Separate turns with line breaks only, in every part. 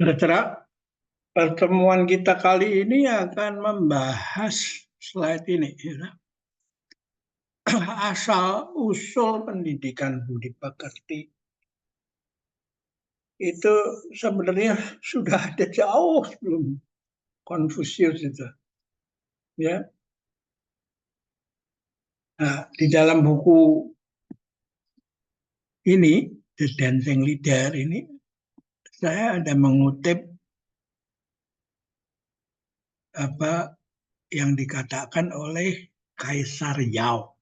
Saudara, pertemuan kita kali ini akan membahas slide ini, ya. Asal usul pendidikan budi pekerti itu sebenarnya sudah ada jauh sebelum Konfusius itu, ya. Nah, di dalam buku ini, The Dancing Leader ini, saya ada mengutip apa yang dikatakan oleh Kaisar Yao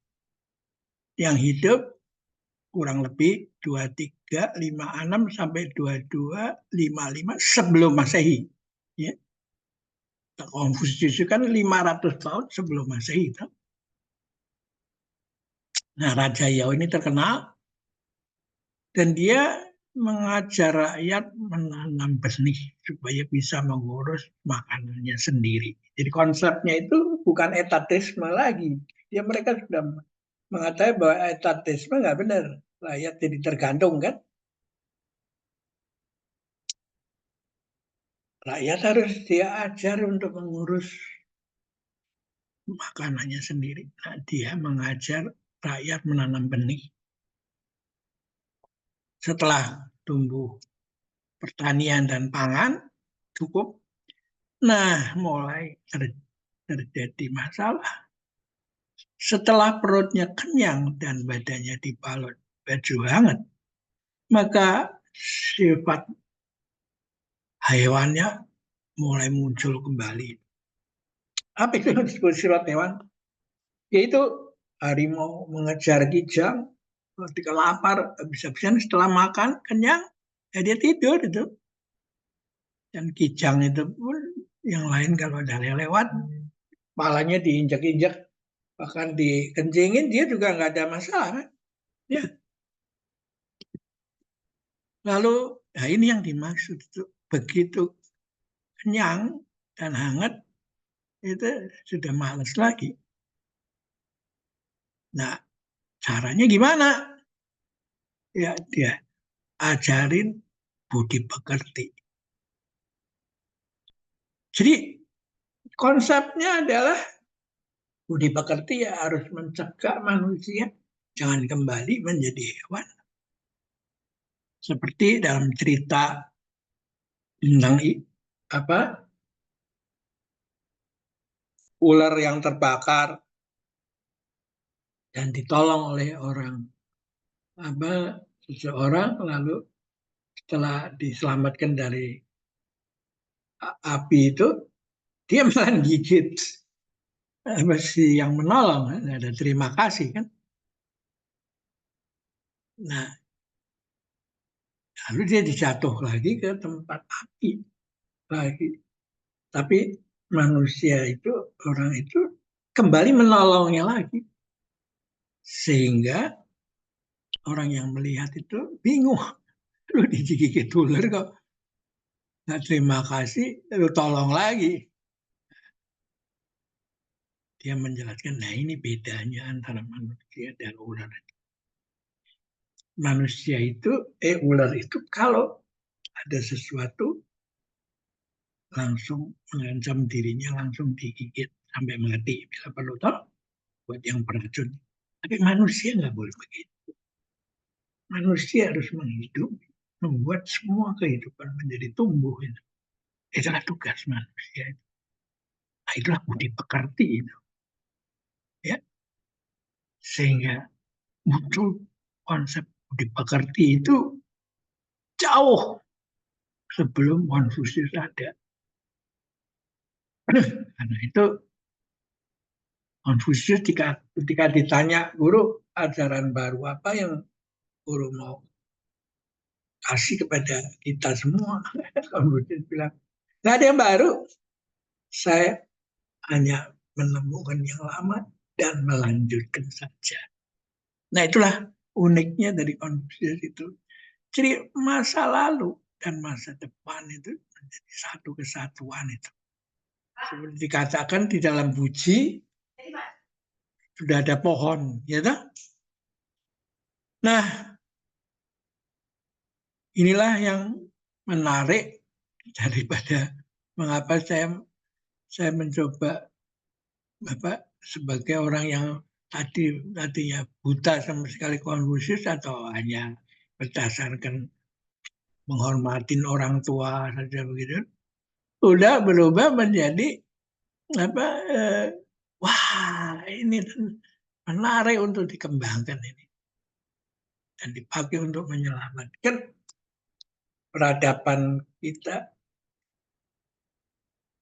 yang hidup kurang lebih 2356 sampai 2255 sebelum Masehi. Ya. Konfusius itu kan 500 tahun sebelum Masehi. Nah, Raja Yao ini terkenal dan dia mengajar rakyat menanam benih supaya bisa mengurus makanannya sendiri. Jadi konsepnya itu bukan etatisme lagi. Ya mereka sudah mengatakan bahwa etatisme nggak benar. Rakyat jadi tergantung kan. Rakyat harus dia ajar untuk mengurus makanannya sendiri. Nah, dia mengajar rakyat menanam benih. Setelah tumbuh pertanian dan pangan cukup, nah mulai terjadi masalah. Setelah perutnya kenyang dan badannya dibalut baju hangat, maka sifat hewannya mulai muncul kembali. Apa itu yang disebut sifat hewan? Yaitu harimau mengejar kijang, ketika lapar, habis-habisan setelah makan, kenyang, ya dia tidur itu. Dan kijang itu pun yang lain kalau ada lewat, kepalanya diinjak-injak, bahkan dikencingin, dia juga nggak ada masalah. Kan? Ya. Lalu, nah ini yang dimaksud itu. Begitu kenyang dan hangat, itu sudah males lagi. Nah, caranya gimana? Ya, dia ajarin budi pekerti. Jadi konsepnya adalah budi pekerti ya harus mencegah manusia jangan kembali menjadi hewan. Seperti dalam cerita tentang apa ular yang terbakar dan ditolong oleh orang apa seseorang lalu setelah diselamatkan dari api itu dia malah gigit si yang menolong kan ada terima kasih kan. Nah, lalu dia dijatuh lagi ke tempat api lagi. Tapi manusia itu, orang itu kembali menolongnya lagi. Sehingga orang yang melihat itu bingung. Lu digigit ular kok nggak terima kasih, lu tolong lagi. Dia menjelaskan, nah ini bedanya antara manusia dan ular. Manusia itu, ular itu kalau ada sesuatu langsung mengancam dirinya, langsung digigit sampai mati. Bila perlu toh, buat yang beracun. Tapi manusia nggak boleh begitu. Manusia harus menghidup, membuat semua kehidupan menjadi tumbuh. Itulah tugas manusia. Nah, itulah budi pekerti itu. Ya. Sehingga muncul konsep budi pekerti itu jauh sebelum Konfusius ada. Karena itu Konfusius ketika ditanya, guru ajaran baru apa yang guru mau kasih kepada kita semua? Konfusius bilang, nggak ada yang baru. Saya hanya menemukan yang lama dan melanjutkan saja. Nah itulah uniknya dari Konfusius itu. Jadi masa lalu dan masa depan itu menjadi satu kesatuan itu. Seperti dikatakan di dalam buji sudah ada pohon, ya toh? Nah, inilah yang menarik daripada mengapa saya mencoba sebagai orang yang tadinya buta sama sekali Konfusius, atau hanya berdasarkan menghormatin orang tua saja begitu, udah berubah menjadi wah ini menarik untuk dikembangkan ini dan dipakai untuk menyelamatkan peradaban kita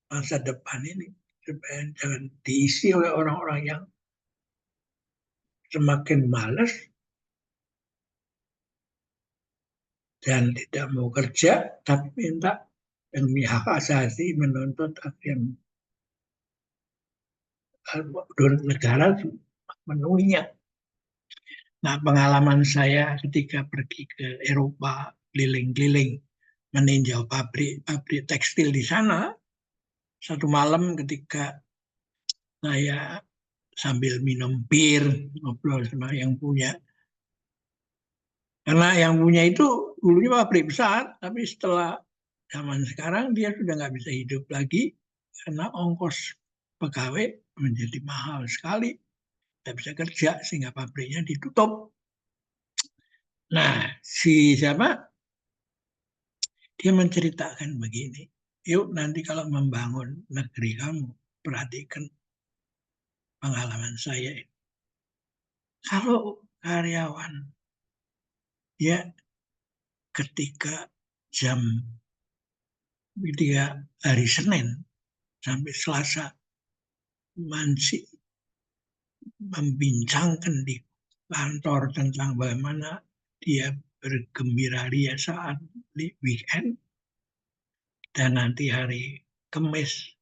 masa depan ini, supaya jangan diisi oleh orang-orang yang semakin malas dan tidak mau kerja, tapi minta demi hak asasi menuntut hak yang negara memenuhinya. Nah, pengalaman saya ketika pergi ke Eropa, keliling-keliling meninjau pabrik tekstil di sana, satu malam ketika saya sambil minum bir, ngobrol sama yang punya. Karena yang punya itu dulunya pabrik besar, tapi setelah zaman sekarang dia sudah nggak bisa hidup lagi karena ongkos pegawai menjadi mahal sekali, tidak bisa kerja sehingga pabriknya ditutup. Nah, dia menceritakan begini, yuk nanti kalau membangun negeri kamu, perhatikan pengalaman saya. Kalau karyawan, ya ketika hari Senin sampai Selasa masih membincangkan di kantor tentang bagaimana dia bergembira ria saat di weekend, dan nanti hari Kamis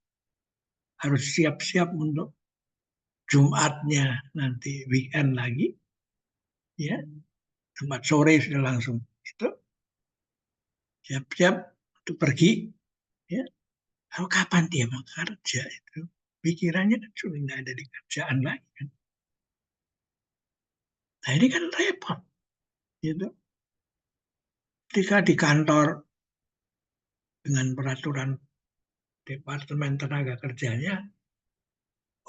harus siap-siap untuk Jumatnya nanti weekend lagi, ya Jumat sore sudah langsung itu siap-siap untuk pergi, ya. Lalu kapan dia mau kerja itu? Pikirannya kan sudah nggak ada di kerjaan lagi kan. Nah ini kan repot, gitu. Ketika di kantor dengan peraturan Departemen Tenaga Kerjanya,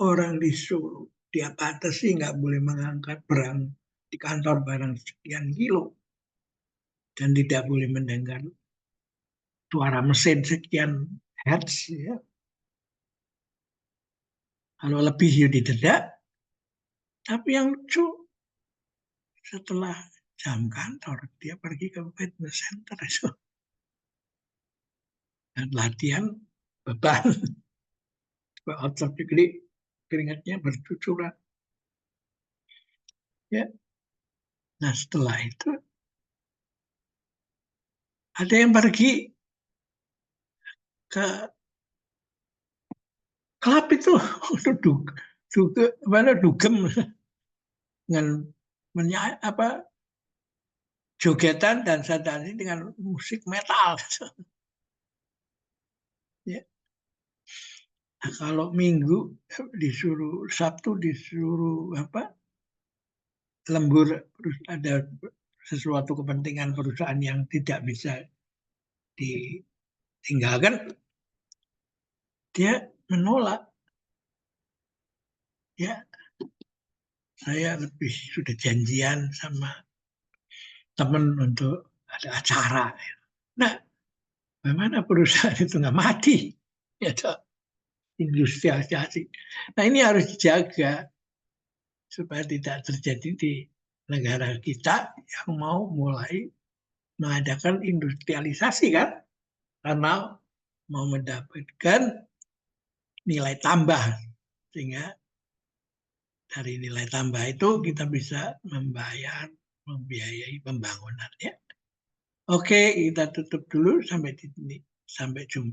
orang disuruh dia batasi nggak boleh mengangkat barang di kantor barang sekian kilo, dan tidak boleh mendengar suara mesin sekian hertz, ya. Kalau lebih ya didenda. Tapi yang lucu, setelah jam kantor dia pergi ke fitness center itu dan latihan beban, otot gede, keringatnya bercucuran, ya. Nah setelah itu ada yang pergi ke klub itu untuk dugem dengan jogetan dan sadari dengan musik metal. Ya. Nah, kalau Minggu disuruh, Sabtu disuruh lembur, ada sesuatu kepentingan perusahaan yang tidak bisa ditinggalkan, dia menolak. Ya, saya lebih sudah janjian sama teman untuk ada acara. Nah, bagaimana perusahaan itu nggak mati? Ya, industrialisasi. Nah, ini harus dijaga supaya tidak terjadi di negara kita yang mau mulai mengadakan industrialisasi kan, karena mau mendapatkan nilai tambah, sehingga dari nilai tambah itu kita bisa membiayai pembangunannya. Oke, kita tutup dulu sampai jumpa.